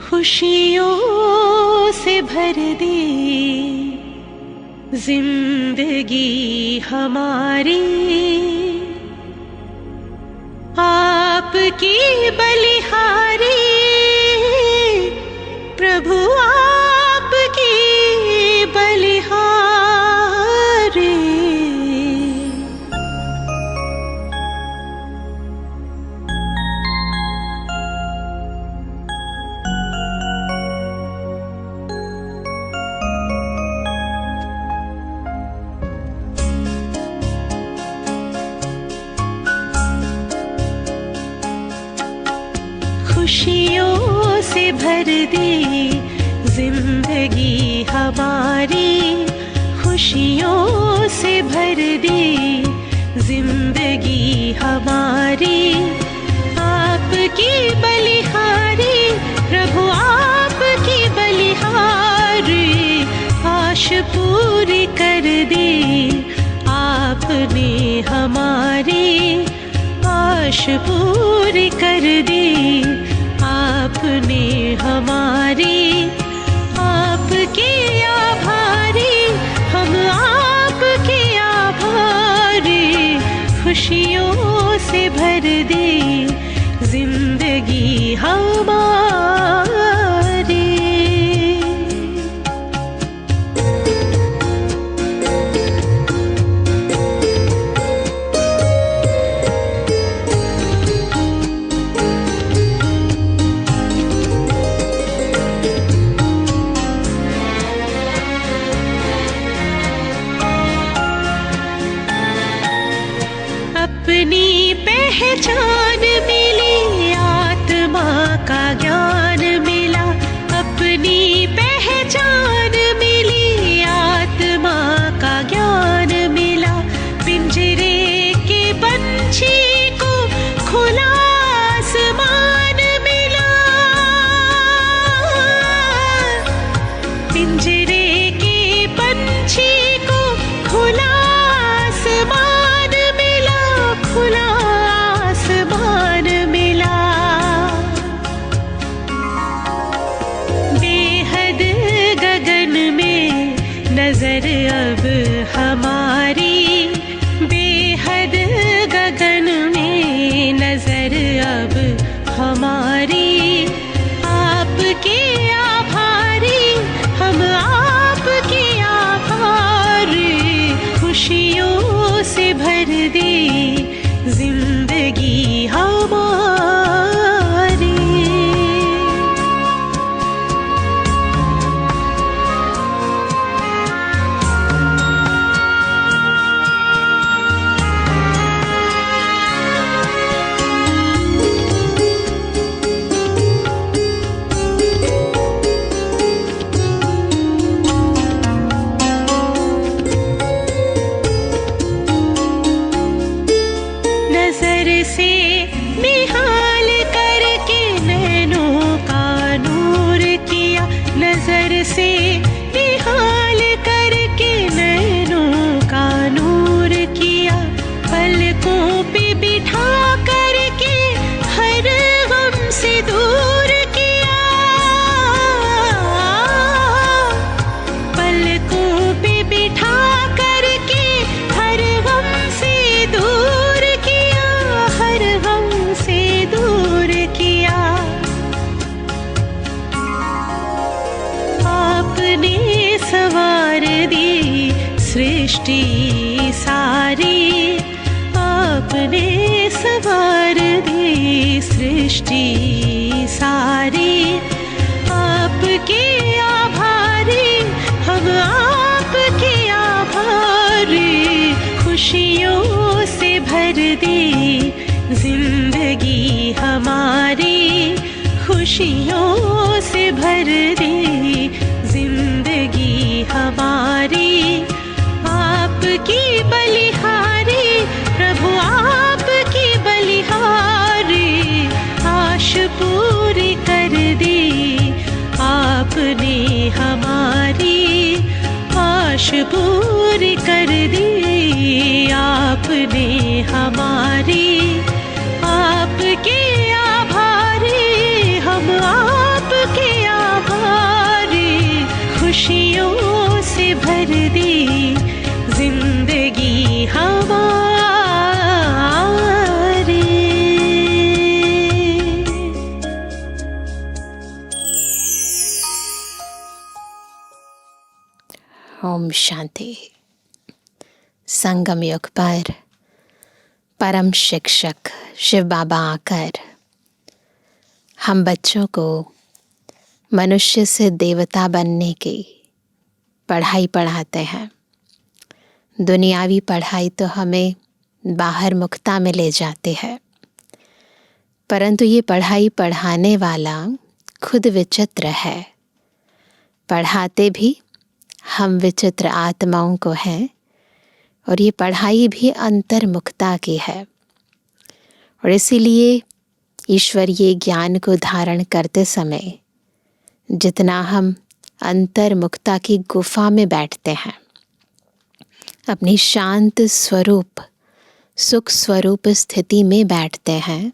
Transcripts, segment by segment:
खुशियों से भर दी जिंदगी हमारी, आपकी बलिहारी प्रभु, आपकी बलिहारी। खुशियों से भर दी जिंदगी हमारी, खुशियों से भर दी जिंदगी हमारी, आपकी बलिहारी प्रभु, आपकी बलिहारी। आश पूरी कर दी आपने हमारी, आश पूरी कर दी आपने हमारी। आपके आभारी हम, आपके आभारी। खुशियों से भर दी जिंदगी हमारी। अपनी पहचान मिली, आत्मा का ज्ञान मिला। अपनी पहचान मिली, आत्मा का ज्ञान मिला। पिंजरे के पंछी को खुला आसमान मिला, पिंजरे के पंछी को खुला आसमान, खुला आसमान मिला। बेहद गगन में नजर अब हमारी, बेहद गगन में नजर अब हमारी। आपके आभारी हम, आपके आभारी। खुशियों से भर दी जिंदगी हमारी। नजर से निहाल करके नैनों का नूर किया, नजर से निहाल करके नैनों का नूर किया। पलकों पे बिठा करके हर गम से दूर किया, पलकों पे बिठा करके हर गम से दूर किया, हर गम से दूर किया। आपने सवार दी सृष्टि सारी, आपने सवार दी सृष्टि सारी। आपके आभारी हम, आपके आभारी। खुशियों से भर दी जिंदगी हमारी, खुशियों से भर दी जिंदगी हमारी। आपकी बलिहारी प्रभु, आपकी बलिहारी। आश पूरी कर दी आपने हमारी, आश पूरी कर दी आपने हमारी। आपके आभारी हम, आपके ओम शांति। संगम युग पर परम शिक्षक शिव बाबा आकर हम बच्चों को मनुष्य से देवता बनने की पढ़ाई पढ़ाते हैं। दुनियावी पढ़ाई तो हमें बाहर मुक्ता में ले जाती है, परंतु ये पढ़ाई पढ़ाने वाला खुद विचित्र है। पढ़ाते भी हम विचित्र आत्माओं को हैं और ये पढ़ाई भी अंतर्मुखता की है। और इसीलिए ईश्वरीय ज्ञान को धारण करते समय जितना हम अंतर्मुखता की गुफा में बैठते हैं, अपनी शांत स्वरूप सुख स्वरूप स्थिति में बैठते हैं,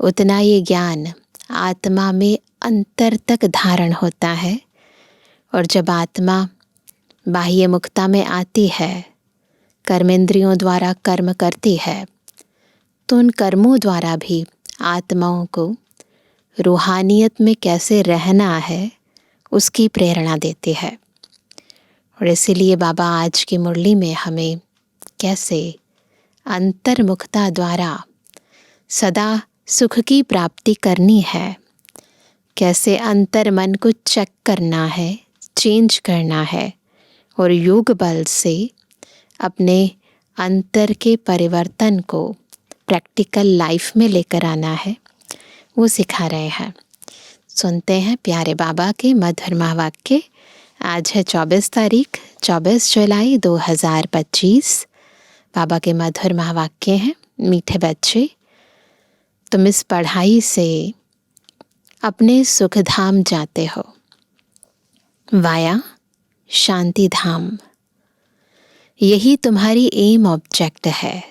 उतना ये ज्ञान आत्मा में अंतर तक धारण होता है। और जब आत्मा बाह्य मुक्ता में आती है, कर्मेंद्रियों द्वारा कर्म करती है, तो उन कर्मों द्वारा भी आत्माओं को रूहानियत में कैसे रहना है उसकी प्रेरणा देती है। और इसीलिए बाबा आज की मुरली में हमें कैसे अंतर्मुखता द्वारा सदा सुख की प्राप्ति करनी है, कैसे अंतर मन को चेक करना है, चेंज करना है और योग बल से अपने अंतर के परिवर्तन को प्रैक्टिकल लाइफ में लेकर आना है, वो सिखा रहे हैं। सुनते हैं प्यारे बाबा के मधुर महावाक्य। आज है 24 तारीख 24 जुलाई 2025। बाबा के मधुर महावाक्य हैं। मीठे बच्चे, तुम इस पढ़ाई से अपने सुख धाम जाते हो, वाया शांति धाम। यही तुम्हारी एम ऑब्जेक्ट है,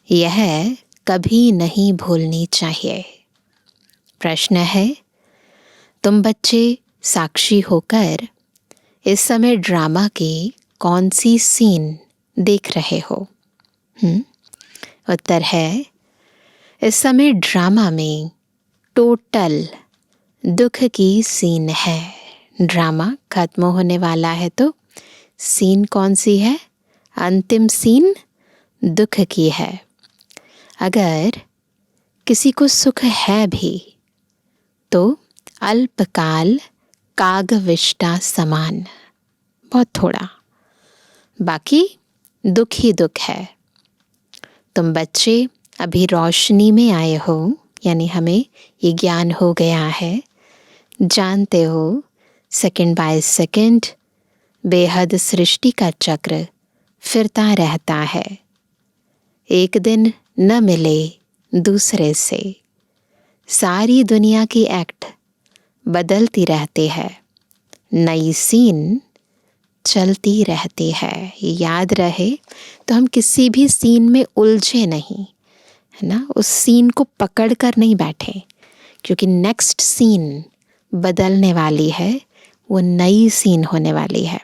यह कभी नहीं भूलनी चाहिए। प्रश्न है, तुम बच्चे साक्षी होकर इस समय ड्रामा की कौन सी सीन देख रहे हो? उत्तर है, इस समय ड्रामा में टोटल दुख की सीन है। ड्रामा खत्म होने वाला है तो सीन कौन सी है? अंतिम सीन दुख की है। अगर किसी को सुख है भी तो अल्पकाल कागविष्टा समान, बहुत थोड़ा, बाकी दुख ही दुख है। तुम बच्चे अभी रोशनी में आए हो, यानी हमें ये ज्ञान हो गया है, जानते हो सेकंड बाय सेकंड बेहद सृष्टि का चक्र फिरता रहता है। एक दिन न मिले दूसरे से, सारी दुनिया की एक्ट बदलती रहती है, नई सीन चलती रहती है। याद रहे तो हम किसी भी सीन में उलझे नहीं, है ना, उस सीन को पकड़ कर नहीं बैठे, क्योंकि नेक्स्ट सीन बदलने वाली है, वो नई सीन होने वाली है।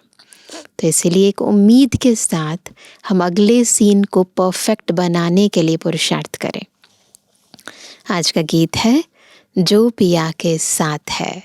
तो इसीलिए एक उम्मीद के साथ हम अगले सीन को परफेक्ट बनाने के लिए पुरुषार्थ करें। आज का गीत है जो पिया के साथ है।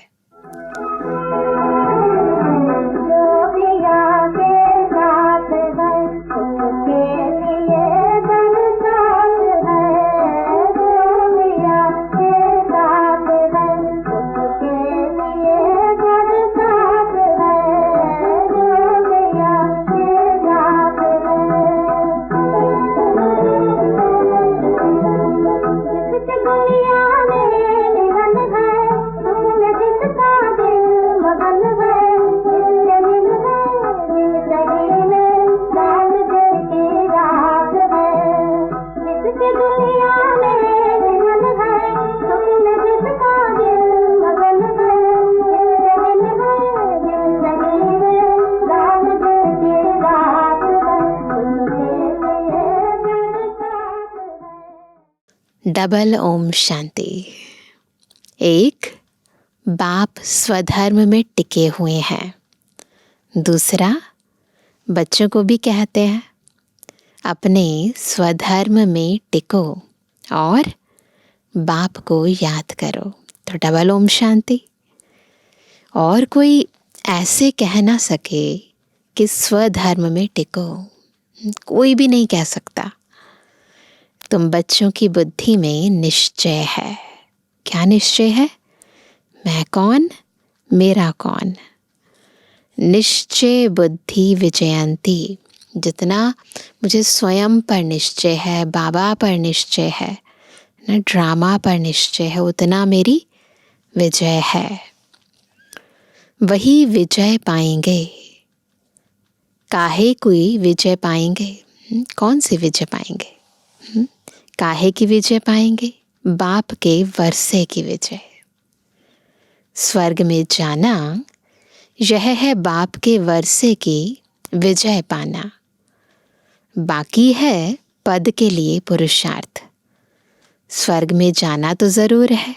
डबल ओम शांति। एक, बाप स्वधर्म में टिके हुए हैं। दूसरा, बच्चों को भी कहते हैं अपने स्वधर्म में टिको और बाप को याद करो। तो डबल ओम शांति। और कोई ऐसे कह ना सके कि स्वधर्म में टिको। कोई भी नहीं कह सकता। तुम बच्चों की बुद्धि में निश्चय है। क्या निश्चय है? मैं कौन, मेरा कौन। निश्चय बुद्धि विजयंती। जितना मुझे स्वयं पर निश्चय है, बाबा पर निश्चय है, न ड्रामा पर निश्चय है, उतना मेरी विजय है। वही विजय पाएंगे। काहे कोई विजय पाएंगे? कौन सी विजय पाएंगे? काहे की विजय पाएंगे? बाप के वर्षे की विजय। स्वर्ग में जाना यह है बाप के वर्षे की विजय पाना। बाकी है पद के लिए पुरुषार्थ। स्वर्ग में जाना तो जरूर है।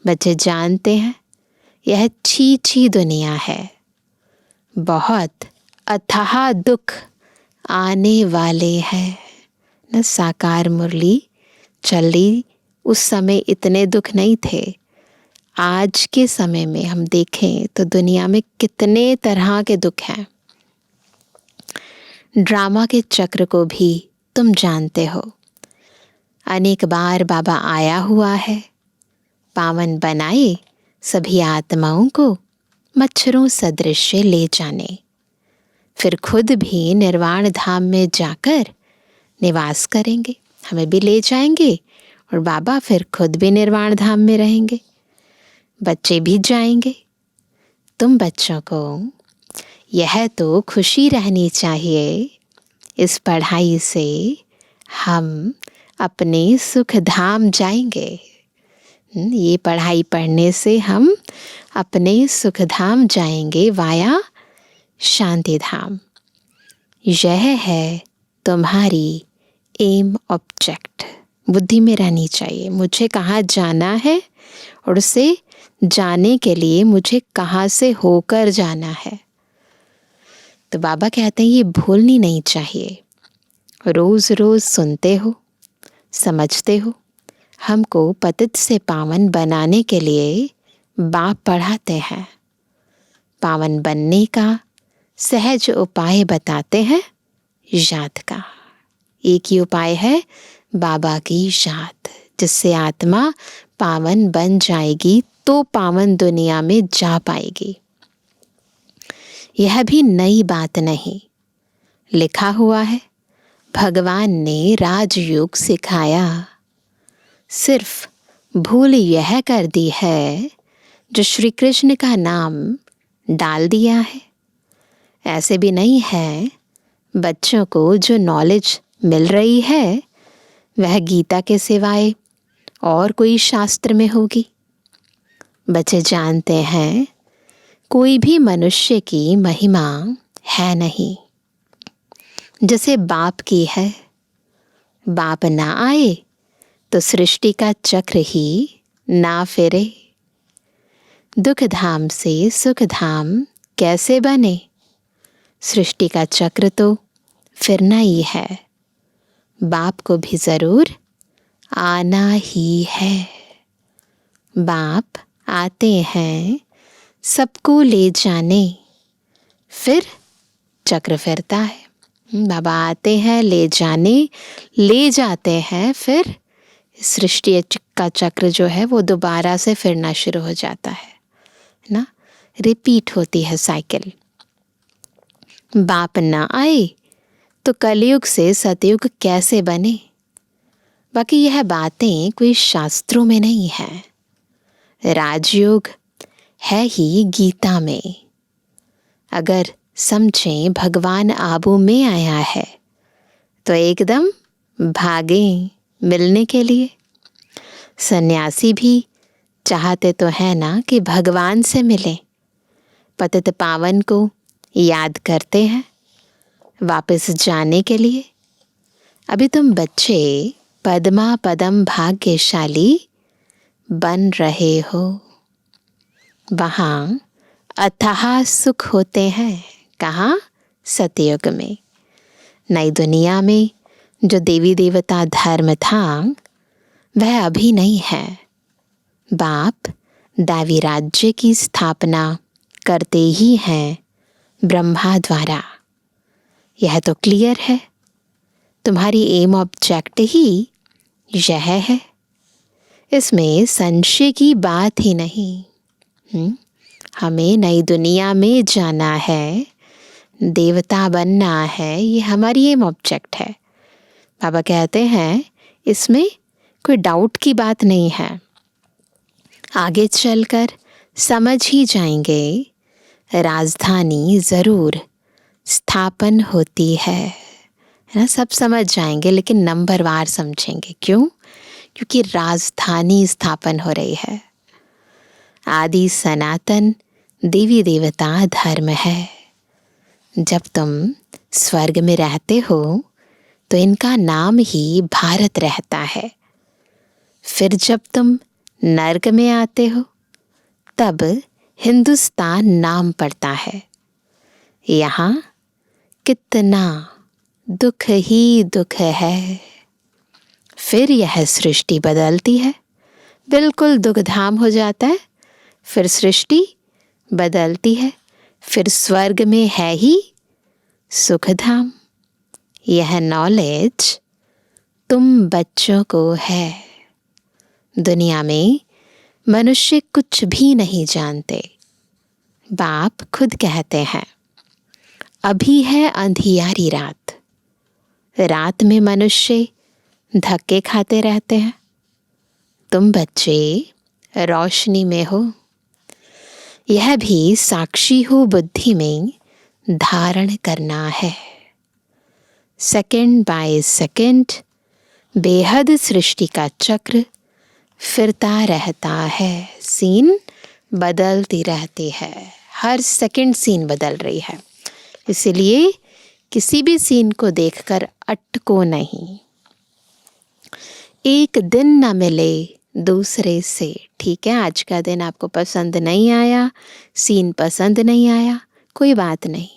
बच्चे जानते हैं यह छी दुनिया है। बहुत अथाह दुख आने वाले हैं। न साकार मुरली चल रही, उस समय इतने दुख नहीं थे। आज के समय में हम देखें तो दुनिया में कितने तरह के दुख हैं। ड्रामा के चक्र को भी तुम जानते हो। अनेक बार बाबा आया हुआ है, पावन बनाए सभी आत्माओं को मच्छरों सदृश ले जाने। फिर खुद भी निर्वाण धाम में जाकर निवास करेंगे, हमें भी ले जाएंगे और बाबा फिर खुद भी निर्वाण धाम में रहेंगे। बच्चे भी जाएंगे। तुम बच्चों को यह तो खुशी रहनी चाहिए, इस पढ़ाई से हम अपने सुख धाम जाएंगे। ये पढ़ाई पढ़ने से हम अपने सुख धाम जाएंगे वाया शांति धाम। यह है तुम्हारी एम ऑब्जेक्ट। बुद्धि में रहनी चाहिए, मुझे कहाँ जाना है और उसे जाने के लिए मुझे कहाँ से होकर जाना है। तो बाबा कहते हैं ये भूलनी नहीं चाहिए। रोज रोज सुनते हो, समझते हो, हमको पतित से पावन बनाने के लिए बाप पढ़ाते हैं। पावन बनने का सहज उपाय बताते हैं, याद का। एक ही उपाय है, बाबा की याद, जिससे आत्मा पावन बन जाएगी तो पावन दुनिया में जा पाएगी। यह भी नई बात नहीं, लिखा हुआ है। भगवान ने राजयोग सिखाया, सिर्फ भूल यह कर दी है जो श्री कृष्ण का नाम डाल दिया है। ऐसे भी नहीं है बच्चों को जो नॉलेज मिल रही है वह गीता के सिवाय और कोई शास्त्र में होगी। बच्चे जानते हैं कोई भी मनुष्य की महिमा है नहीं जैसे बाप की है। बाप ना आए तो सृष्टि का चक्र ही ना फिरे। दुख धाम से सुख धाम कैसे बने? सृष्टि का चक्र तो फिरना ही है। बाप को भी जरूर आना ही है। बाप आते हैं सबको ले जाने, फिर चक्र फिरता है। बाबा आते हैं ले जाने, ले जाते हैं, फिर सृष्टि का चक्र जो है वो दोबारा से फिरना शुरू हो जाता है ना, रिपीट होती है साइकिल। बाप ना आए तो कलयुग से सतयुग कैसे बने? बाकी यह बातें कोई शास्त्रों में नहीं है। राजयोग है ही गीता में। अगर समझें भगवान आबू में आया है तो एकदम भागें मिलने के लिए। सन्यासी भी चाहते तो है ना कि भगवान से मिले। पतित पावन को याद करते हैं वापस जाने के लिए। अभी तुम बच्चे पद्मा पदम भाग्यशाली बन रहे हो। वहाँ अथाह सुख होते हैं। कहाँ? सतयुग में। नई दुनिया में जो देवी देवता धर्म था वह अभी नहीं है। बाप दैवी राज्य की स्थापना करते ही हैं ब्रह्मा द्वारा। यह तो क्लियर है, तुम्हारी एम ऑब्जेक्ट ही यह है, इसमें संशय की बात ही नहीं। हमें नई दुनिया में जाना है, देवता बनना है, ये हमारी एम ऑब्जेक्ट है। बाबा कहते हैं इसमें कोई डाउट की बात नहीं है। आगे चलकर समझ ही जाएंगे, राजधानी ज़रूर स्थापन होती है ना, सब समझ जाएंगे, लेकिन नंबरवार समझेंगे। क्यों? क्योंकि राजधानी स्थापन हो रही है। आदि सनातन देवी देवता धर्म है। जब तुम स्वर्ग में रहते हो तो इनका नाम ही भारत रहता है। फिर जब तुम नर्क में आते हो तब हिंदुस्तान नाम पड़ता है। यहाँ कितना दुख ही दुख है। फिर यह सृष्टि बदलती है, बिल्कुल दुख धाम हो जाता है, फिर सृष्टि बदलती है, फिर स्वर्ग में है ही सुख धाम। यह नॉलेज तुम बच्चों को है। दुनिया में मनुष्य कुछ भी नहीं जानते। बाप खुद कहते हैं, अभी है अंधियारी रात, रात में मनुष्य धक्के खाते रहते हैं। तुम बच्चे रोशनी में हो। यह भी साक्षी हो बुद्धि में धारण करना है। सेकंड बाय सेकंड बेहद सृष्टि का चक्र फिरता रहता है। सीन बदलती रहती है, हर सेकंड सीन बदल रही है। इसलिए किसी भी सीन को देखकर अटको नहीं। एक दिन न मिले दूसरे से, ठीक है, आज का दिन आपको पसंद नहीं आया, सीन पसंद नहीं आया, कोई बात नहीं।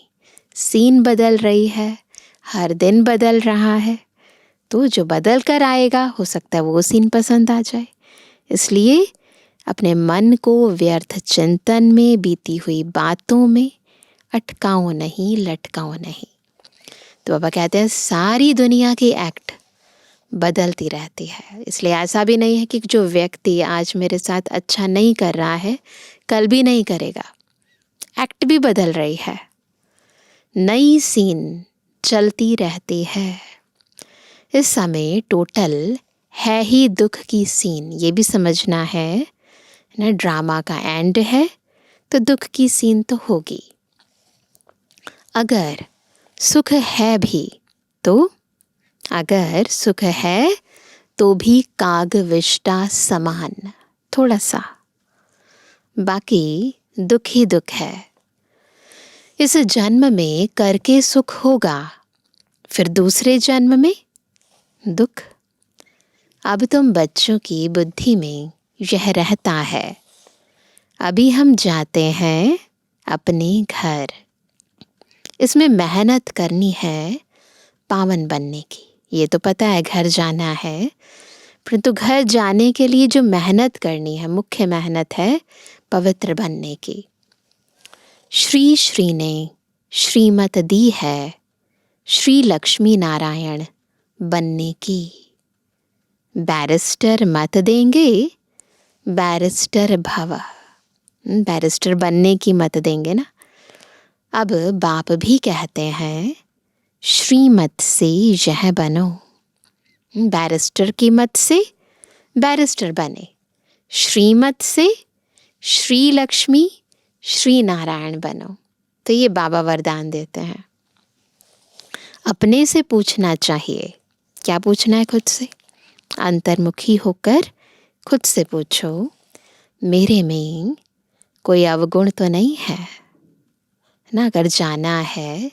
सीन बदल रही है, हर दिन बदल रहा है, तो जो बदल कर आएगा हो सकता है वो सीन पसंद आ जाए। इसलिए अपने मन को व्यर्थ चिंतन में, बीती हुई बातों में अटकाओ नहीं, लटकाओ नहीं। तो बाबा कहते हैं सारी दुनिया की एक्ट बदलती रहती है। इसलिए ऐसा भी नहीं है कि जो व्यक्ति आज मेरे साथ अच्छा नहीं कर रहा है कल भी नहीं करेगा। एक्ट भी बदल रही है, नई सीन चलती रहती है। इस समय टोटल है ही दुख की सीन, ये भी समझना है ना। ड्रामा का एंड है तो दुख की सीन तो होगी। अगर सुख है भी तो, अगर सुख है तो भी कागविष्टा समान, थोड़ा सा, बाकी दुख ही दुख है। इस जन्म में करके सुख होगा, फिर दूसरे जन्म में दुख। अब तुम बच्चों की बुद्धि में यह रहता है। अभी हम जाते हैं अपने घर, इसमें मेहनत करनी है पावन बनने की। ये तो पता है घर जाना है, परंतु घर जाने के लिए जो मेहनत करनी है, मुख्य मेहनत है पवित्र बनने की। श्री श्री ने श्रीमत दी है श्री लक्ष्मी नारायण बनने की। बैरिस्टर मत देंगे, बैरिस्टर भव, बैरिस्टर बनने की मत देंगे ना। अब बाप भी कहते हैं श्रीमत से यह बनो, बैरिस्टर की मत से बैरिस्टर बने, श्रीमत से श्री लक्ष्मी श्री नारायण बनो। तो ये बाबा वरदान देते हैं। अपने से पूछना चाहिए। क्या पूछना है? खुद से अंतर्मुखी होकर खुद से पूछो, मेरे में कोई अवगुण तो नहीं है ना। अगर जाना है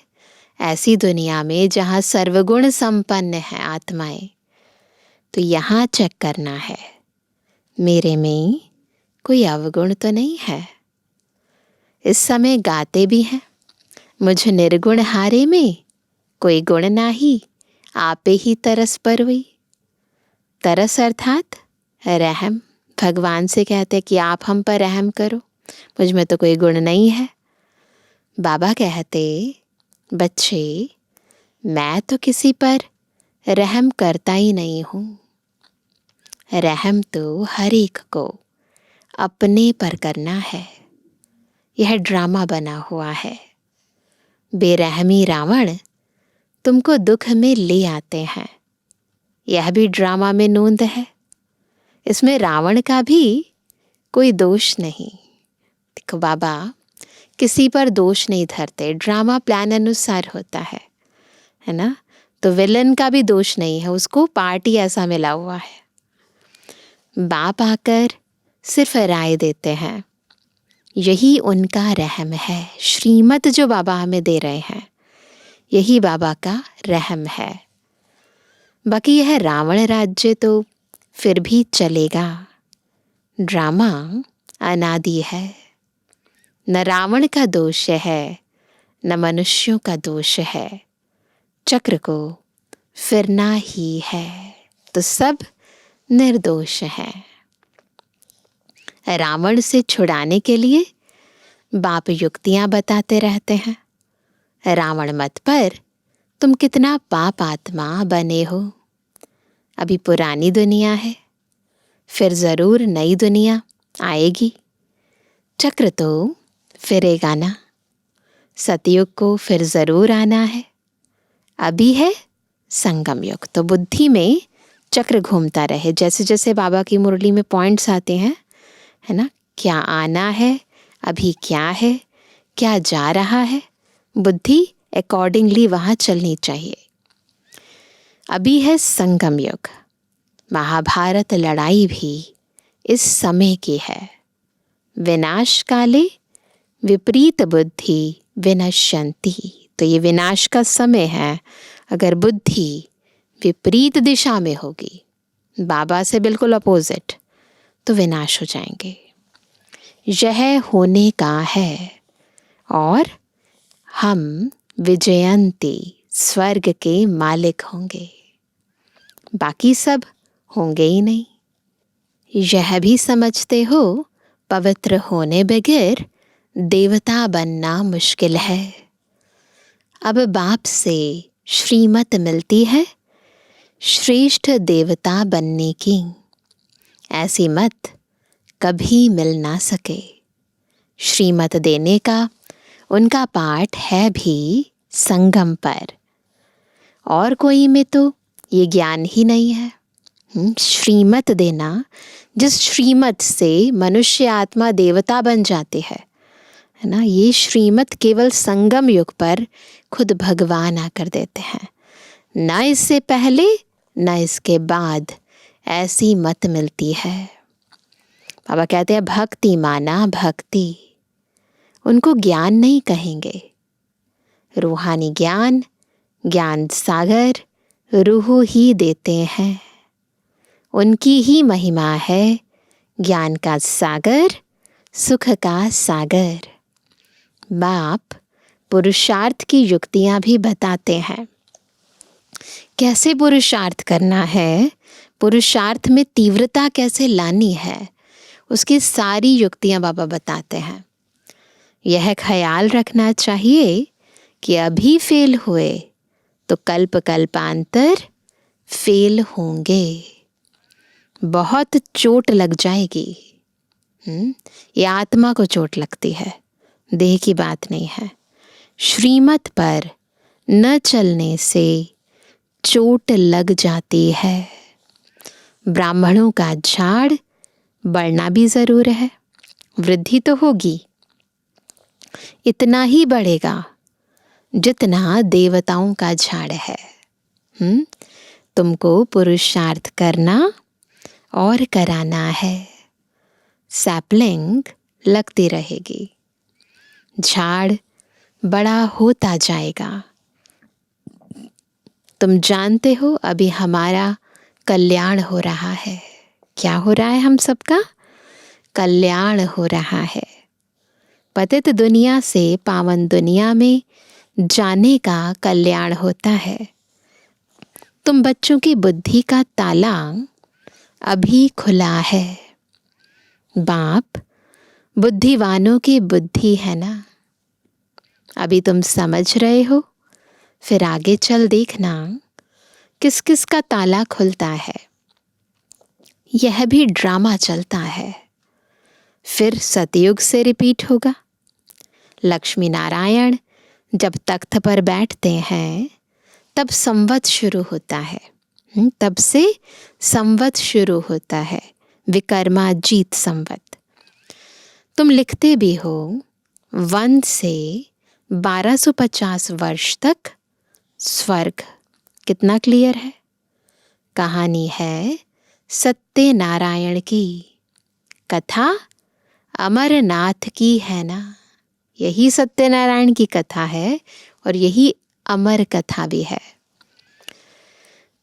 ऐसी दुनिया में जहाँ सर्वगुण संपन्न है आत्माएं, तो यहाँ चेक करना है मेरे में कोई अवगुण तो नहीं है। इस समय गाते भी हैं, मुझ निर्गुण हारे में कोई गुण नाही, आपे ही तरस पर हुई। तरस अर्थात रहम। भगवान से कहते कि आप हम पर रहम करो, मुझ में तो कोई गुण नहीं है। बाबा कहते, बच्चे मैं तो किसी पर रहम करता ही नहीं हूँ। रहम तो हर एक को अपने पर करना है। यह ड्रामा बना हुआ है। बेरहमी रावण तुमको दुख में ले आते हैं। यह भी ड्रामा में नोंद है। इसमें रावण का भी कोई दोष नहीं। देखो बाबा किसी पर दोष नहीं धरते, ड्रामा प्लान अनुसार होता है ना। तो विलन का भी दोष नहीं है, उसको पार्टी ऐसा मिला हुआ है। बाप आकर सिर्फ राय देते हैं, यही उनका रहम है। श्रीमत जो बाबा हमें दे रहे हैं, यही बाबा का रहम है। बाकी यह रावण राज्य तो फिर भी चलेगा। ड्रामा अनादि है। न रावण का दोष है, न मनुष्यों का दोष है। चक्र को फिरना ही है, तो सब निर्दोष हैं। रावण से छुड़ाने के लिए बाप युक्तियां बताते रहते हैं। रावण मत पर तुम कितना पाप आत्मा बने हो। अभी पुरानी दुनिया है, फिर जरूर नई दुनिया आएगी। चक्र तो फिरेगा ना। सतयुग को फिर जरूर आना है। अभी है संगम युग, तो बुद्धि में चक्र घूमता रहे। जैसे जैसे बाबा की मुरली में पॉइंट्स आते हैं, है ना, क्या आना है, अभी क्या है, क्या जा रहा है, बुद्धि अकॉर्डिंगली वहाँ चलनी चाहिए। अभी है संगम युग। महाभारत लड़ाई भी इस समय की है। विनाश काले विपरीत बुद्धि विनश्यन्ति। तो ये विनाश का समय है। अगर बुद्धि विपरीत दिशा में होगी, बाबा से बिल्कुल अपोजिट, तो विनाश हो जाएंगे। यह होने का है और हम विजयंती स्वर्ग के मालिक होंगे। बाकी सब होंगे ही नहीं। यह भी समझते हो पवित्र होने बगैर देवता बनना मुश्किल है। अब बाप से श्रीमत मिलती है श्रेष्ठ देवता बनने की। ऐसी मत कभी मिल ना सके। श्रीमत देने का उनका पाठ है भी संगम पर, और कोई में तो ये ज्ञान ही नहीं है। श्रीमत देना, जिस श्रीमत से मनुष्य आत्मा देवता बन जाती है ना, ये श्रीमत केवल संगम युग पर खुद भगवान आकर देते हैं। ना इससे पहले ना इसके बाद ऐसी मत मिलती है। बाबा कहते हैं भक्ति माना भक्ति। उनको ज्ञान नहीं कहेंगे। रूहानी ज्ञान, ज्ञान सागर रूह ही देते हैं। उनकी ही महिमा है ज्ञान का सागर, सुख का सागर। बाप पुरुषार्थ की युक्तियां भी बताते हैं। कैसे पुरुषार्थ करना है, पुरुषार्थ में तीव्रता कैसे लानी है, उसकी सारी युक्तियां बाबा बताते हैं। यह ख्याल रखना चाहिए कि अभी फेल हुए तो कल्प कल्पांतर फेल होंगे। बहुत चोट लग जाएगी। ये आत्मा को चोट लगती है, देह की बात नहीं है। श्रीमत पर न चलने से चोट लग जाती है। ब्राह्मणों का झाड़ बढ़ना भी जरूर है। वृद्धि तो होगी, इतना ही बढ़ेगा जितना देवताओं का झाड़ है। तुमको पुरुषार्थ करना और कराना है। सैपलिंग लगती रहेगी, झाड़ बड़ा होता जाएगा। तुम जानते हो अभी हमारा कल्याण हो रहा है। क्या हो रहा है? हम सबका कल्याण हो रहा है। पतित दुनिया से पावन दुनिया में जाने का कल्याण होता है। तुम बच्चों की बुद्धि का ताला अभी खुला है। बाप बुद्धिवानों की बुद्धि है ना, अभी तुम समझ रहे हो, फिर आगे चल देखना किस किस का ताला खुलता है। यह भी ड्रामा चलता है। फिर सतयुग से रिपीट होगा। लक्ष्मी नारायण जब तख्त पर बैठते हैं तब संवत शुरू होता है। तब से संवत शुरू होता है, विक्रमाजीत संवत। तुम लिखते भी हो 1 से 1250 वर्ष तक स्वर्ग। कितना क्लियर है। कहानी है सत्यनारायण की, कथा अमरनाथ की है ना। यही सत्यनारायण की कथा है और यही अमर कथा भी है।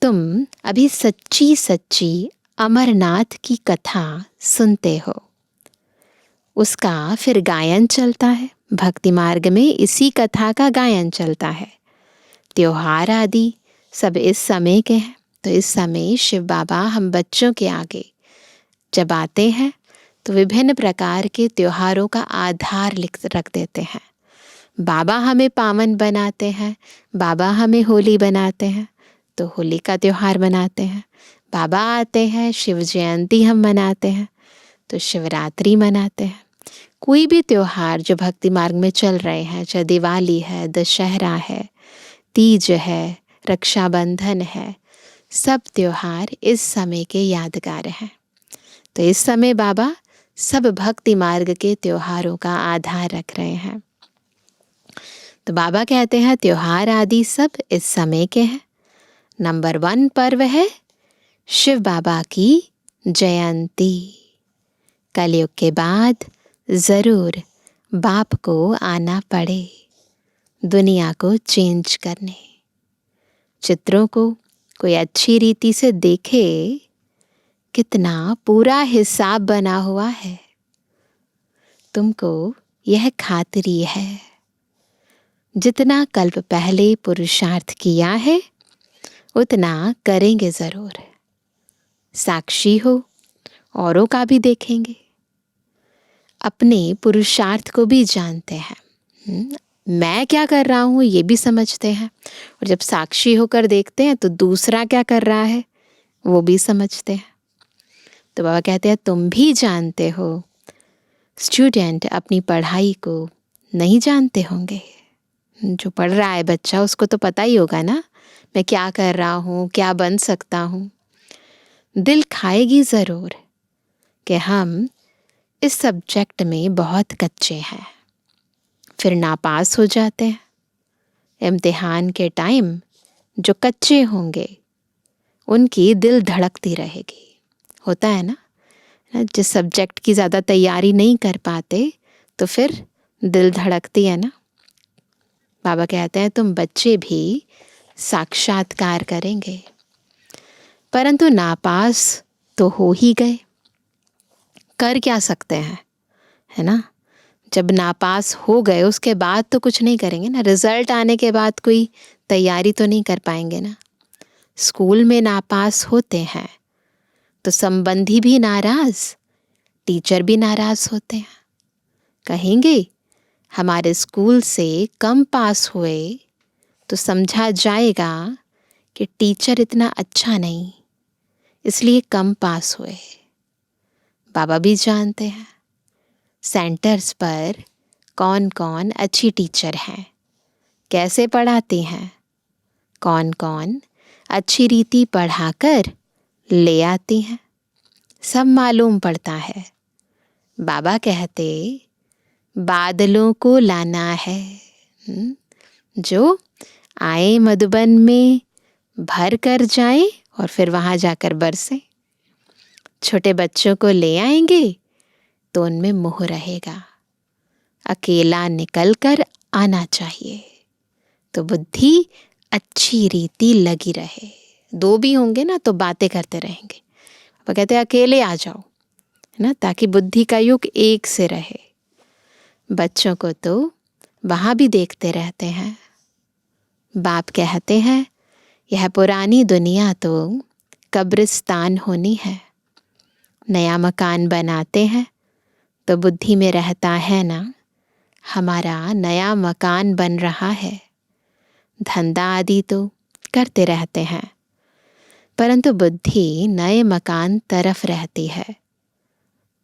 तुम अभी सच्ची सच्ची अमरनाथ की कथा सुनते हो। उसका फिर गायन चलता है। भक्ति मार्ग में इसी कथा का गायन चलता है। त्योहार आदि सब इस समय के हैं, तो इस समय शिव बाबा हम बच्चों के आगे जब आते हैं तो विभिन्न प्रकार के त्योहारों का आधार रख देते हैं। बाबा हमें पावन बनाते हैं, बाबा हमें होली बनाते हैं तो होली का त्योहार मनाते हैं। बाबा आते हैं, शिव जयंती हम मनाते हैं तो शिवरात्रि मनाते हैं। कोई भी त्योहार जो भक्ति मार्ग में चल रहे हैं, चाहे दिवाली है, दशहरा है, तीज है, रक्षाबंधन है, सब त्योहार इस समय के यादगार हैं। तो इस समय बाबा सब भक्ति मार्ग के त्योहारों का आधार रख रहे हैं। तो बाबा कहते हैं त्योहार आदि सब इस समय के हैं। नंबर 1 पर्व है शिव बाबा की जयंती। कलयुग के बाद ज़रूर बाप को आना पड़े दुनिया को चेंज करने। चित्रों को कोई अच्छी रीति से देखे, कितना पूरा हिसाब बना हुआ है। तुमको यह खातिरी है, जितना कल्प पहले पुरुषार्थ किया है उतना करेंगे ज़रूर। साक्षी हो, औरों का भी देखेंगे, अपने पुरुषार्थ को भी जानते हैं। मैं क्या कर रहा हूँ ये भी समझते हैं, और जब साक्षी होकर देखते हैं तो दूसरा क्या कर रहा है वो भी समझते हैं। तो बाबा कहते हैं तुम भी जानते हो। स्टूडेंट अपनी पढ़ाई को नहीं जानते होंगे। जो पढ़ रहा है बच्चा उसको तो पता ही होगा ना, मैं क्या कर रहा हूँ, क्या बन सकता हूँ। दिल खाएगी ज़रूर कि हम इस सब्जेक्ट में बहुत कच्चे हैं, फिर नापास हो जाते हैं। इम्तिहान के टाइम जो कच्चे होंगे उनकी दिल धड़कती रहेगी। होता है ना, जिस सब्जेक्ट की ज़्यादा तैयारी नहीं कर पाते तो फिर दिल धड़कती है ना। बाबा कहते हैं तुम बच्चे भी साक्षात्कार करेंगे, परंतु नापास तो हो ही गए, कर क्या सकते हैं, है ना। जब नापास हो गए उसके बाद तो कुछ नहीं करेंगे ना। रिजल्ट आने के बाद कोई तैयारी तो नहीं कर पाएंगे ना। स्कूल में नापास होते हैं तो संबंधी भी नाराज़, टीचर भी नाराज़ होते हैं। कहेंगे हमारे स्कूल से कम पास हुए तो समझा जाएगा कि टीचर इतना अच्छा नहीं, इसलिए कम पास हुए। बाबा भी जानते हैं सेंटर्स पर कौन कौन अच्छी टीचर हैं, कैसे पढ़ाती हैं, कौन कौन अच्छी रीति पढ़ाकर ले आती हैं, सब मालूम पड़ता है। बाबा कहते बादलों को लाना है, जो आए मधुबन में भर कर जाएं और फिर वहाँ जाकर बरसे। छोटे बच्चों को ले आएंगे तो उनमें मोह रहेगा। अकेला निकल कर आना चाहिए तो बुद्धि अच्छी रीति लगी रहे। 2 भी होंगे ना तो बातें करते रहेंगे। वो कहते हैं अकेले आ जाओ, है ना, ताकि बुद्धि का युग एक से रहे। बच्चों को तो वहाँ भी देखते रहते हैं। बाप कहते हैं यह पुरानी दुनिया तो कब्रिस्तान होनी है। नया मकान बनाते हैं तो बुद्धि में रहता है ना, हमारा नया मकान बन रहा है। धंधा आदि तो करते रहते हैं, परंतु बुद्धि नए मकान तरफ रहती है।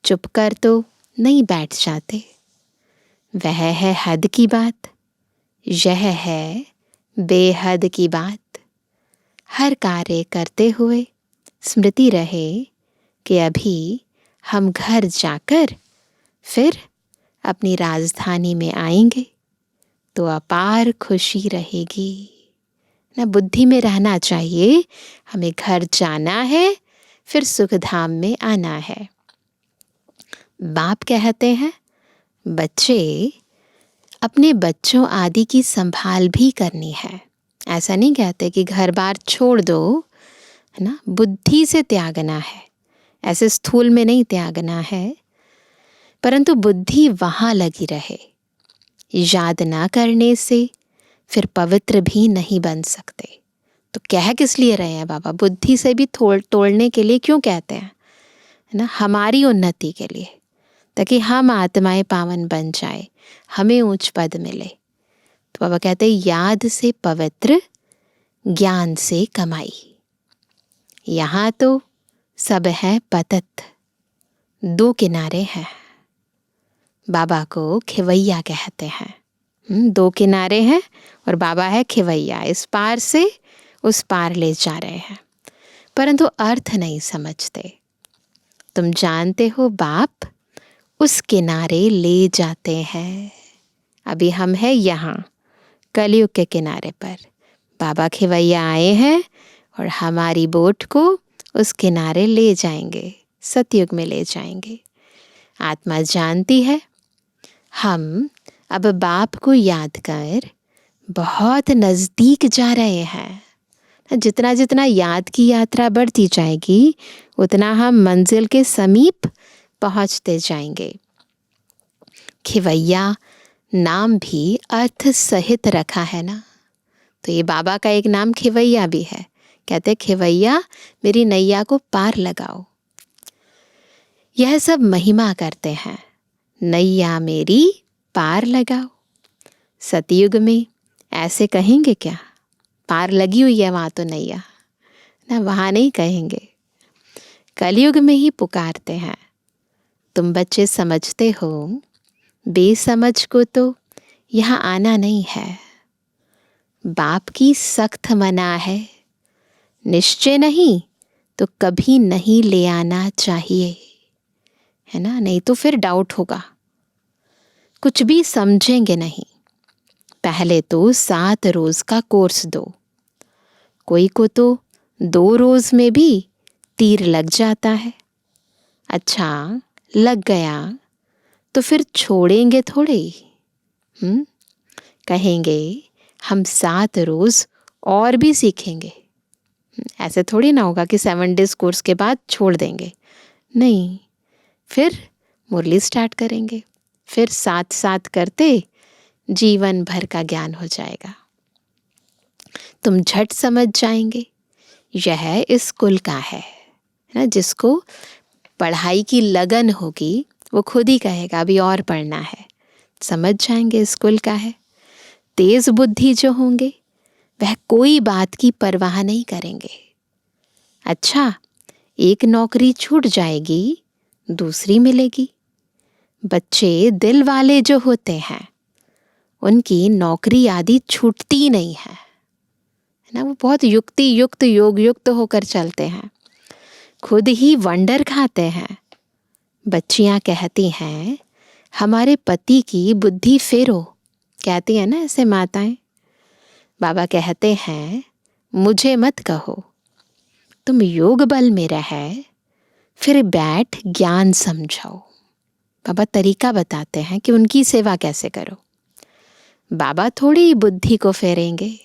चुप कर तो नहीं बैठ जाते। वह है हद की बात, यह है बेहद की बात। हर कार्य करते हुए स्मृति रहे कि अभी हम घर जाकर फिर अपनी राजधानी में आएंगे तो अपार खुशी रहेगी। ना बुद्धि में रहना चाहिए, हमें घर जाना है, फिर सुखधाम में आना है। बाप कहते हैं बच्चे अपने बच्चों आदि की संभाल भी करनी है। ऐसा नहीं कहते कि घर बार छोड़ दो, है ना। बुद्धि से त्यागना है, ऐसे स्थूल में नहीं त्यागना है, परंतु बुद्धि वहाँ लगी रहे। याद ना करने से फिर पवित्र भी नहीं बन सकते। तो कह किस लिए रहे हैं बाबा? बुद्धि से भी तोड़ने के लिए क्यों कहते हैं, है ना, हमारी उन्नति के लिए, ताकि हम आत्माएं पावन बन जाए, हमें उच्च पद मिले। तो बाबा कहते हैं याद से पवित्र, ज्ञान से कमाई। यहाँ तो सब है पतत, दो किनारे हैं। बाबा को खिवैया कहते हैं। दो किनारे हैं और बाबा है खिवैया, इस पार से उस पार ले जा रहे हैं, परंतु अर्थ नहीं समझते। तुम जानते हो बाप उस किनारे ले जाते हैं। अभी हम हैं यहाँ कलयुग के किनारे पर, बाबा खिवैया आए हैं और हमारी बोट को उस किनारे ले जाएंगे, सतयुग में ले जाएंगे। आत्मा जानती है हम अब बाप को याद कर बहुत नज़दीक जा रहे हैं। जितना जितना याद की यात्रा बढ़ती जाएगी, उतना हम मंजिल के समीप पहुंचते जाएंगे। खिवैया नाम भी अर्थ सहित रखा है ना, तो ये बाबा का एक नाम खिवैया भी है। कहते खिवैया मेरी नैया को पार लगाओ। यह सब महिमा करते हैं, नैया मेरी पार लगाओ। सतयुग में ऐसे कहेंगे क्या? पार लगी हुई है वहाँ तो नैया ना, वहाँ नहीं कहेंगे। कलयुग में ही पुकारते हैं। तुम बच्चे समझते हो, बेसमझ को तो यहाँ आना नहीं है। बाप की सख्त मना है, निश्चय नहीं तो कभी नहीं ले आना चाहिए, है ना। नहीं तो फिर डाउट होगा, कुछ भी समझेंगे नहीं। पहले तो 7 रोज का कोर्स दो। कोई को तो 2 रोज में भी तीर लग जाता है। अच्छा लग गया तो फिर छोड़ेंगे थोड़े। कहेंगे हम 7 रोज और भी सीखेंगे। ऐसे थोड़ी ना होगा कि 7 डेज कोर्स के बाद छोड़ देंगे, नहीं। फिर मुरली स्टार्ट करेंगे, फिर साथ साथ करते जीवन भर का ज्ञान हो जाएगा। तुम झट समझ जाएंगे यह इस कुल का है ना। जिसको पढ़ाई की लगन होगी वो खुद ही कहेगा अभी और पढ़ना है, समझ जाएंगे इस कुल का है। तेज बुद्धि जो होंगे वह कोई बात की परवाह नहीं करेंगे। अच्छा एक नौकरी छूट जाएगी, दूसरी मिलेगी। बच्चे दिल वाले जो होते हैं उनकी नौकरी आदि छूटती नहीं है ना। वो बहुत युक्ति युक्त योग युक्त होकर चलते हैं, खुद ही वंडर खाते हैं। बच्चियां कहती हैं हमारे पति की बुद्धि फेरो, कहती है ना ऐसे माताएं। बाबा कहते हैं मुझे मत कहो, तुम योग बल में रहे फिर बैठ ज्ञान समझाओ। बाबा तरीका बताते हैं कि उनकी सेवा कैसे करो। बाबा थोड़ी बुद्धि को फेरेंगे,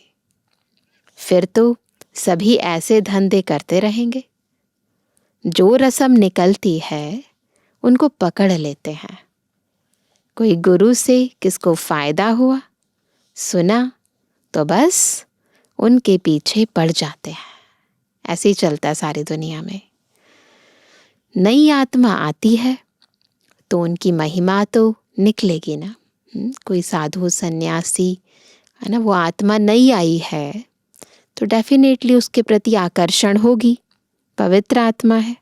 फिर तो सभी ऐसे धंधे करते रहेंगे। जो रस्म निकलती है उनको पकड़ लेते हैं। कोई गुरु से किसको फायदा हुआ, सुना तो बस उनके पीछे पड़ जाते हैं। ऐसे ही चलता है सारी दुनिया में। नई आत्मा आती है तो उनकी महिमा तो निकलेगी ना। कोई साधु सन्यासी है ना, वो आत्मा नई आई है तो डेफिनेटली उसके प्रति आकर्षण होगी, पवित्र आत्मा है।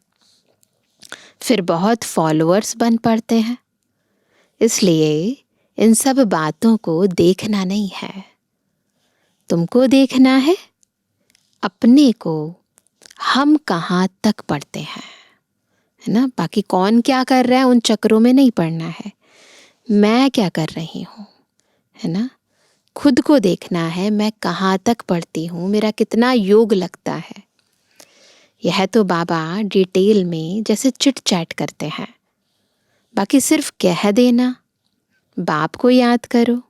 फिर बहुत फॉलोअर्स बन पड़ते हैं। इसलिए इन सब बातों को देखना नहीं है, तुमको देखना है अपने को, हम कहाँ तक पढ़ते हैं, है ना। बाकी कौन क्या कर रहा है उन चक्रों में नहीं पड़ना है, मैं क्या कर रही हूँ, है ना। खुद को देखना है, मैं कहाँ तक पढ़ती हूँ, मेरा कितना योग लगता है। यह तो बाबा डिटेल में जैसे चिट चैट करते हैं। बाकी सिर्फ कह देना बाप को याद करो,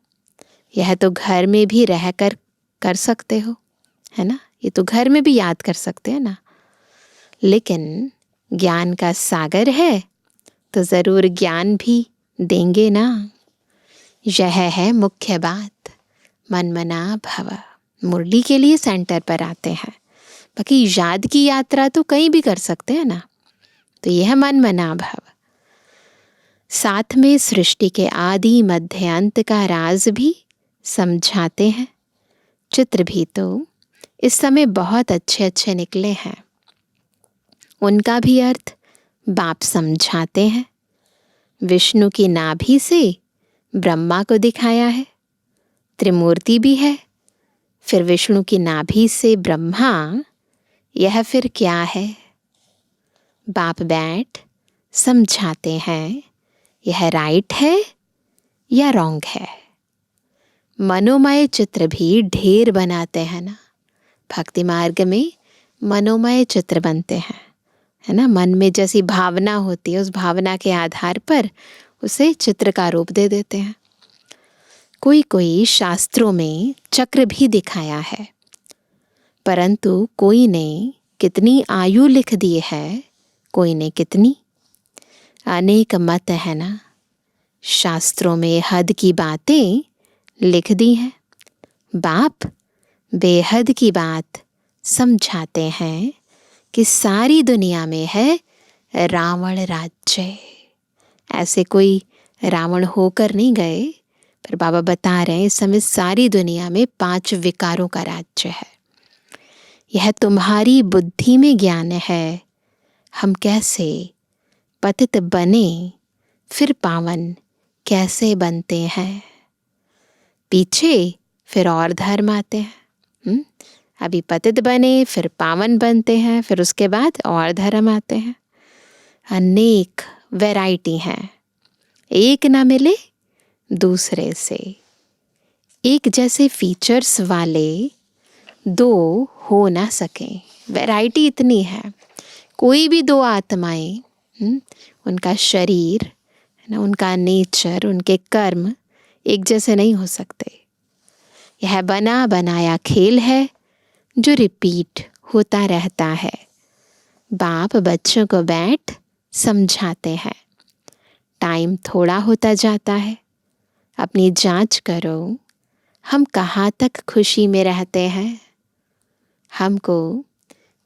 यह तो घर में भी रह कर सकते हो, है ना। ये तो घर में भी याद कर सकते हैं ना। लेकिन ज्ञान का सागर है तो ज़रूर ज्ञान भी देंगे ना। यह है मुख्य बात, मन मना भव। मुरली के लिए सेंटर पर आते हैं, बाकी याद की यात्रा तो कहीं भी कर सकते हैं ना। तो यह मन मना भव। साथ में सृष्टि के आदि मध्य अंत का राज भी समझाते हैं। चित्र भी तो इस समय बहुत अच्छे अच्छे निकले हैं, उनका भी अर्थ बाप समझाते हैं। विष्णु की नाभि से ब्रह्मा को दिखाया है, त्रिमूर्ति भी है। फिर विष्णु की नाभि से ब्रह्मा, यह फिर क्या है। बाप बैठ समझाते हैं, यह राइट है या रॉन्ग है। मनोमय चित्र भी ढेर बनाते हैं ना। भक्ति मार्ग में मनोमय चित्र बनते हैं, है ना। मन में जैसी भावना होती है उस भावना के आधार पर उसे चित्र का रूप दे देते हैं। कोई कोई शास्त्रों में चक्र भी दिखाया है, परंतु कोई ने कितनी आयु लिख दी है, कोई ने कितनी। अनेक मत है ना। शास्त्रों में हद की बातें लिख दी हैं। बाप बेहद की बात समझाते हैं कि सारी दुनिया में है रावण राज्य। ऐसे कोई रावण होकर नहीं गए, पर बाबा बता रहे हैं इस समय सारी दुनिया में 5 विकारों का राज्य है। यह तुम्हारी बुद्धि में ज्ञान है, हम कैसे पतित बने फिर पावन कैसे बनते हैं। पीछे फिर और धर्म आते हैं। अभी पतित बने फिर पावन बनते हैं, फिर उसके बाद और धर्म आते हैं। अनेक वैरायटी हैं, एक ना मिले दूसरे से। एक जैसे फीचर्स वाले 2 हो ना सकें, वैरायटी इतनी है। कोई भी 2 आत्माएं, उनका शरीर है ना, उनका नेचर, उनके कर्म एक जैसे नहीं हो सकते। यह बना बनाया खेल है जो रिपीट होता रहता है। बाप बच्चों को बैठ समझाते हैं। टाइम थोड़ा होता जाता है, अपनी जांच करो, हम कहाँ तक खुशी में रहते हैं। हमको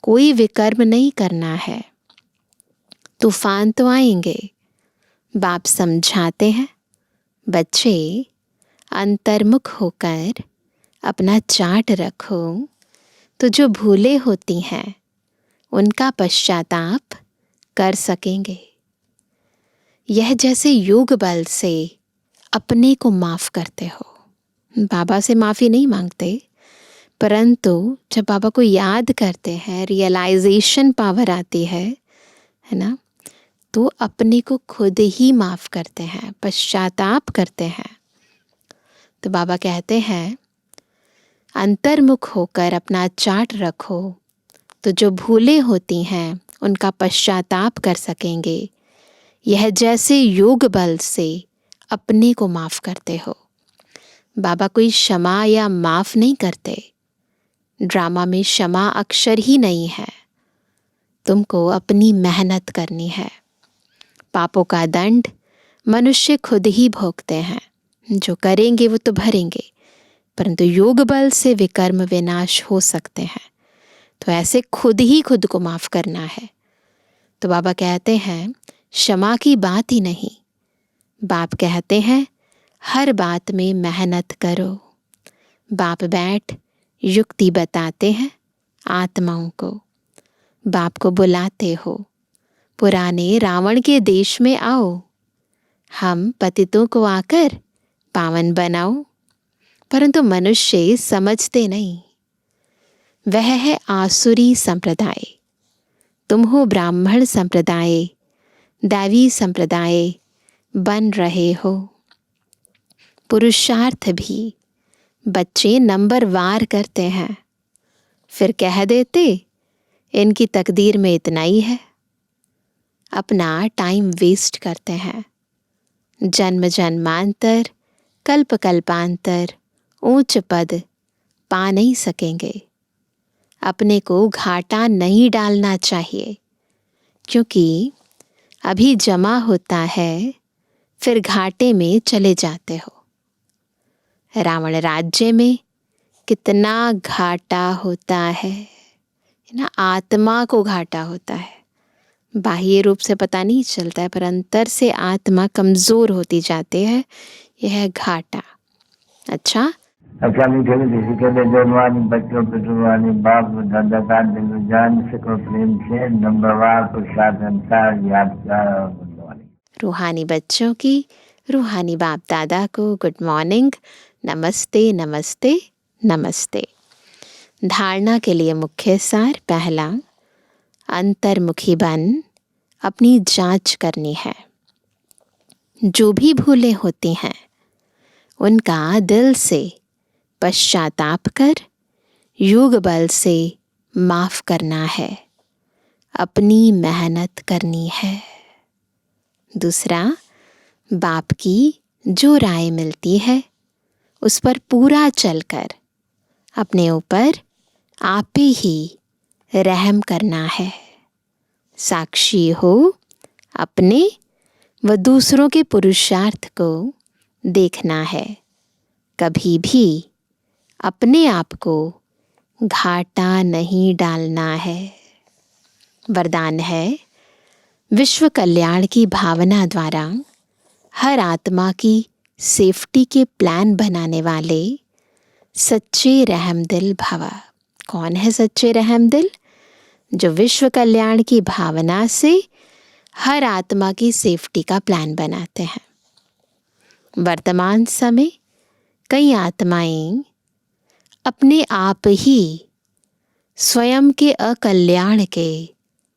कोई विकर्म नहीं करना है। तूफान तो आएंगे, बाप समझाते हैं। बच्चे अंतर्मुख होकर अपना चार्ट रखो, तो जो भूलें होती हैं उनका पश्चाताप कर सकेंगे। यह जैसे योग बल से अपने को माफ़ करते हो। बाबा से माफ़ी नहीं मांगते, परंतु जब बाबा को याद करते हैं, रियलाइजेशन पावर आती है ना, तो अपने को खुद ही माफ़ करते हैं, पश्चाताप करते हैं। तो बाबा कहते हैं अंतर्मुख होकर अपना चार्ट रखो, तो जो भूलें होती हैं उनका पश्चाताप कर सकेंगे। यह जैसे योग बल से अपने को माफ़ करते हो। बाबा कोई क्षमा या माफ़ नहीं करते। ड्रामा में क्षमा अक्षर ही नहीं है। तुमको अपनी मेहनत करनी है। पापों का दंड मनुष्य खुद ही भोगते हैं, जो करेंगे वो तो भरेंगे, परंतु योग बल से विकर्म विनाश हो सकते हैं। तो ऐसे खुद ही खुद को माफ़ करना है। तो बाबा कहते हैं क्षमा की बात ही नहीं। बाप कहते हैं हर बात में मेहनत करो। बाप बैठ युक्ति बताते हैं आत्माओं को। बाप को बुलाते हो, पुराने रावण के देश में आओ, हम पतितों को आकर पावन बनाओ। परंतु मनुष्य समझते नहीं। वह है आसुरी संप्रदाय, तुम हो ब्राह्मण संप्रदाय, दैवी संप्रदाय बन रहे हो। पुरुषार्थ भी बच्चे नंबर वार करते हैं, फिर कह देते इनकी तकदीर में इतना ही है। अपना टाइम वेस्ट करते हैं। जन्म जन्मांतर, कल्प कल्पांतर ऊंच पद पा नहीं सकेंगे। अपने को घाटा नहीं डालना चाहिए, क्योंकि अभी जमा होता है, फिर घाटे में चले जाते हो। रावण राज्य में कितना घाटा होता है ना, आत्मा को घाटा होता है। बाह्य रूप से पता नहीं चलता है, पर अंतर से आत्मा कमजोर होती जाती है। यह है घाटा। अच्छा, मीठे मीठे के बेजवानी बच्चों पे जुबानी बाप दादा का दिल जान सको प्रेम से नंबरवार प्रसाद अनुसार यादगार और गुड। रूहानी बच्चों की रूहानी बाप दादा को गुड मॉर्निंग, नमस्ते नमस्ते नमस्ते। धारणा के लिए मुख्य सार। पहला, अंतर्मुखी बन अपनी जांच करनी है। जो भी भूलें होती हैं उनका दिल से पश्चाताप कर योग बल से माफ करना है। अपनी मेहनत करनी है। दूसरा, बाप की जो राय मिलती है उस पर पूरा चलकर अपने ऊपर आप ही रहम करना है। साक्षी हो अपने व दूसरों के पुरुषार्थ को देखना है। कभी भी अपने आप को घाटा नहीं डालना है। वरदान है, विश्व कल्याण की भावना द्वारा हर आत्मा की सेफ्टी के प्लान बनाने वाले सच्चे रहमदिल भव। कौन है सच्चे रहमदिल? जो विश्व कल्याण की भावना से हर आत्मा की सेफ्टी का प्लान बनाते हैं। वर्तमान समय कई आत्माएं अपने आप ही स्वयं के अकल्याण के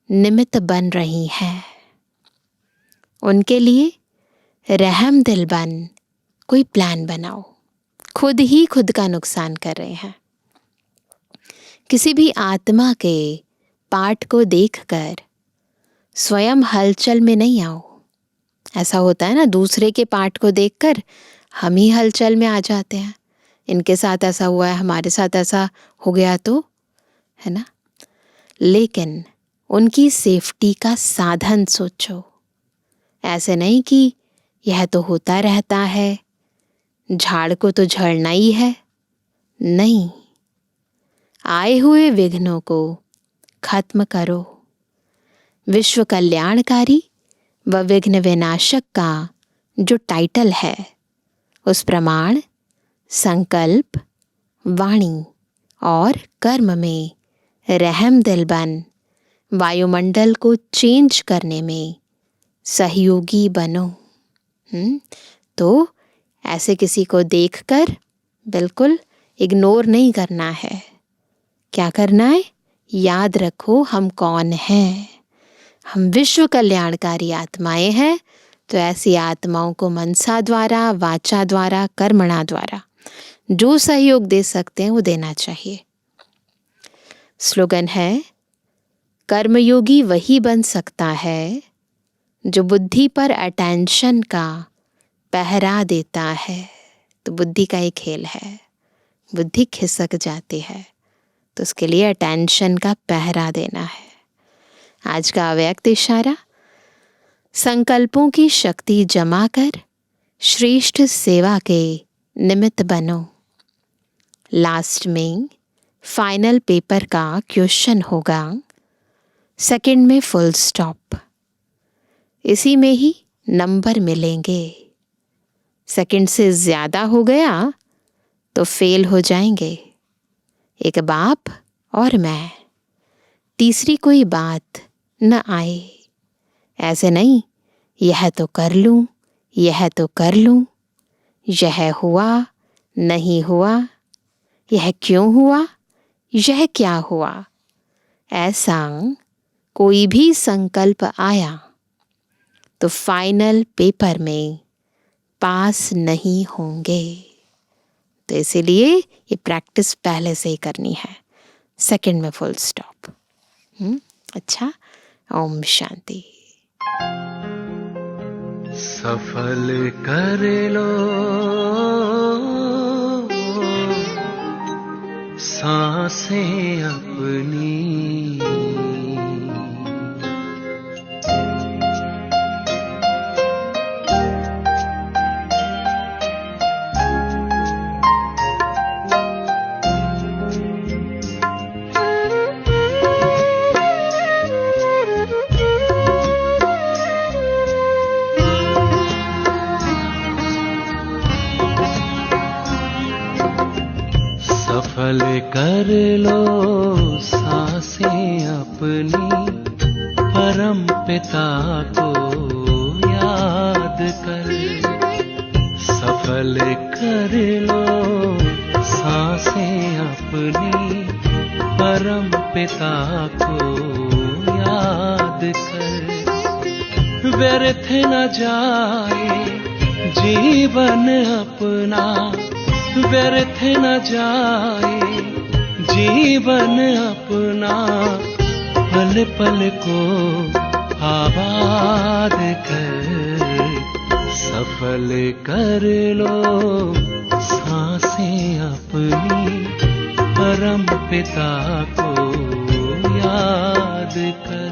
निमित्त बन रही हैं। उनके लिए रहमदिल बन कोई प्लान बनाओ। खुद ही खुद का नुकसान कर रहे हैं। किसी भी आत्मा के पाठ को देखकर स्वयं हलचल में नहीं आओ। ऐसा होता है ना, दूसरे के पाठ को देखकर हम ही हलचल में आ जाते हैं। इनके साथ ऐसा हुआ है, हमारे साथ ऐसा हो गया तो, है ना। लेकिन उनकी सेफ्टी का साधन सोचो। ऐसे नहीं कि यह तो होता रहता है, झाड़ को तो झड़ना ही है। नहीं, आए हुए विघ्नों को खत्म करो। विश्व कल्याणकारी व विघ्न विनाशक का जो टाइटल है, उस प्रमाण संकल्प, वाणी और कर्म में रहमदिल बन वायुमंडल को चेंज करने में सहयोगी बनो। तो ऐसे किसी को देखकर बिल्कुल इग्नोर नहीं करना है। क्या करना है? याद रखो हम कौन हैं। हम विश्व कल्याणकारी आत्माएं हैं। तो ऐसी आत्माओं को मनसा द्वारा, वाचा द्वारा, कर्मणा द्वारा जो सहयोग दे सकते हैं वो देना चाहिए। स्लोगन है, कर्मयोगी वही बन सकता है जो बुद्धि पर अटेंशन का पहरा देता है। तो बुद्धि का एक खेल है, बुद्धि खिसक जाती है, तो उसके लिए अटेंशन का पहरा देना है। आज का अव्यक्त इशारा, संकल्पों की शक्ति जमा कर श्रेष्ठ सेवा के निमित्त बनो। लास्ट में फाइनल पेपर का क्वेश्चन होगा, सेकंड में फुल स्टॉप, इसी में ही नंबर मिलेंगे। सेकंड से ज़्यादा हो गया तो फेल हो जाएंगे। एक बाप और मैं, तीसरी कोई बात न आए। ऐसे नहीं यह तो कर लूं, यह तो कर लूं, यह हुआ नहीं हुआ, यह क्यों हुआ, यह क्या हुआ। ऐसा कोई भी संकल्प आया तो फाइनल पेपर में पास नहीं होंगे। तो इसीलिए ये प्रैक्टिस पहले से ही करनी है, सेकंड में फुल स्टॉप। अच्छा, ओम शांति। सफल कर लो सांसें अपनी, सफल कर लो सांसें अपनी, परम पिता को याद कर। सफल कर लो सांसें अपनी, परम पिता को याद कर। व्यर्थ न जाए जीवन अपना, व्यर्थ न जाए जीवन अपना, पल पल को आबाद कर। सफल कर लो सांसें अपनी, परम पिता को याद कर।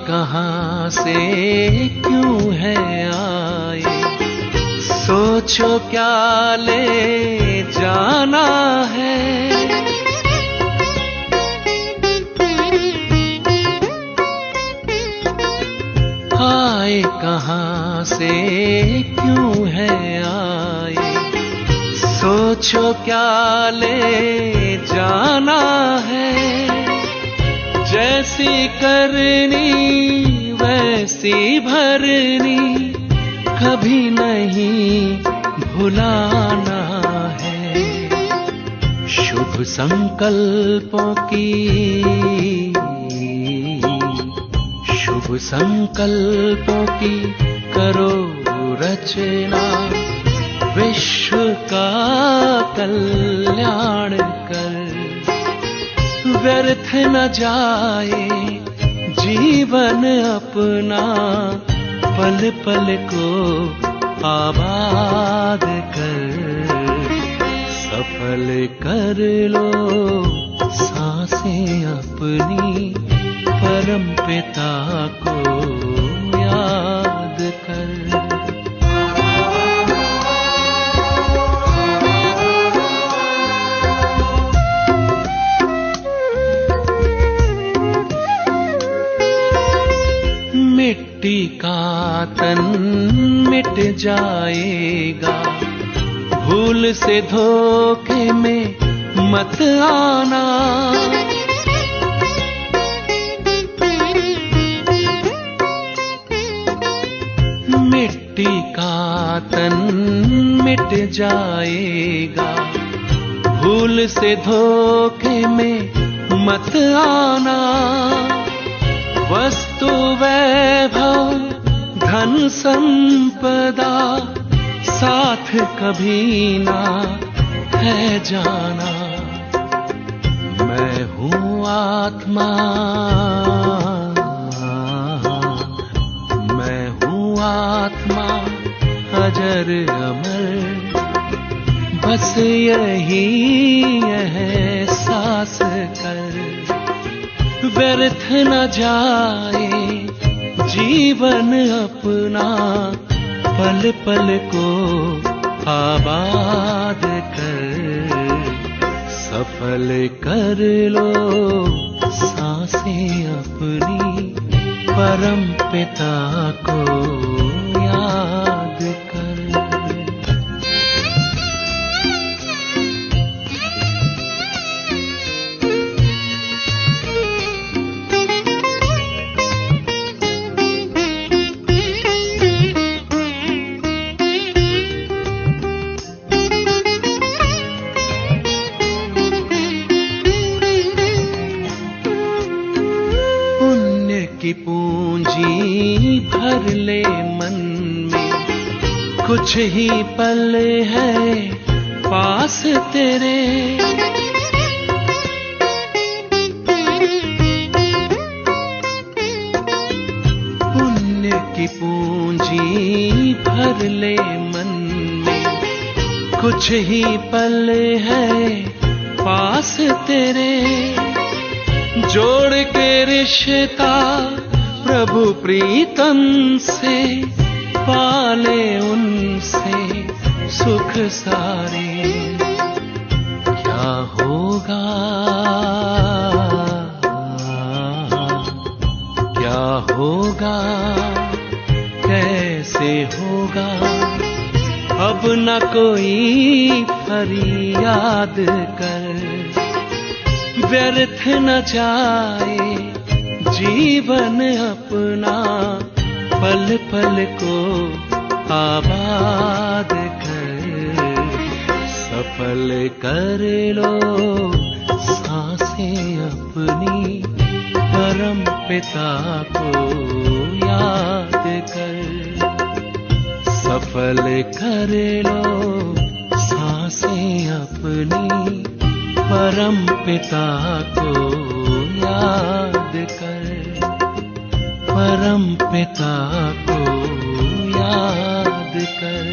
कहाँ से क्यों है आए, सोचो क्या ले जाना है। आए कहाँ से क्यों है आए, सोचो क्या ले जाना है। जैसी करनी वैसी भरनी, कभी नहीं भुलाना है। शुभ संकल्पों की, शुभ संकल्पों की करो रचना, विश्व का कल्याण कर। व्यर्थ न जाए जीवन अपना, पल पल को आबाद कर। सफल कर लो सांसें अपनी, परम पिता को याद कर। मिट्टी का तन मिट जाएगा, भूल से धोखे में मत आना। मिट्टी का तन मिट जाएगा, भूल से धोखे में मत आना। वस्तु वैभव धन संपदा, साथ कभी ना है जाना। मैं हूँ आत्मा, मैं हूँ आत्मा अजर अमर, बस यही एहसास प्रयास कर, व्यर्थ न जाए जीवन अपना, पल पल को आबाद कर, सफल कर लो सांसें अपनी, परम पिता को याद कर। की पूंजी भर ले मन में, कुछ ही पल है पास तेरे, पुण्य की पूंजी भर ले मन में, कुछ ही पल है पास तेरे, जोड़ के रिश्ता प्रभु प्रीतम से, पाले उनसे सुख सारे। क्या होगा क्या होगा कैसे होगा, अब न कोई फरियाद कर, व्यर्थ न जाए जीवन अपना, पल पल को आबाद कर, सफल कर लो सांसें अपनी, परम पिता को याद कर, सफल कर लो सांसें अपनी, परम पिता को याद कर, परम पिता को याद कर।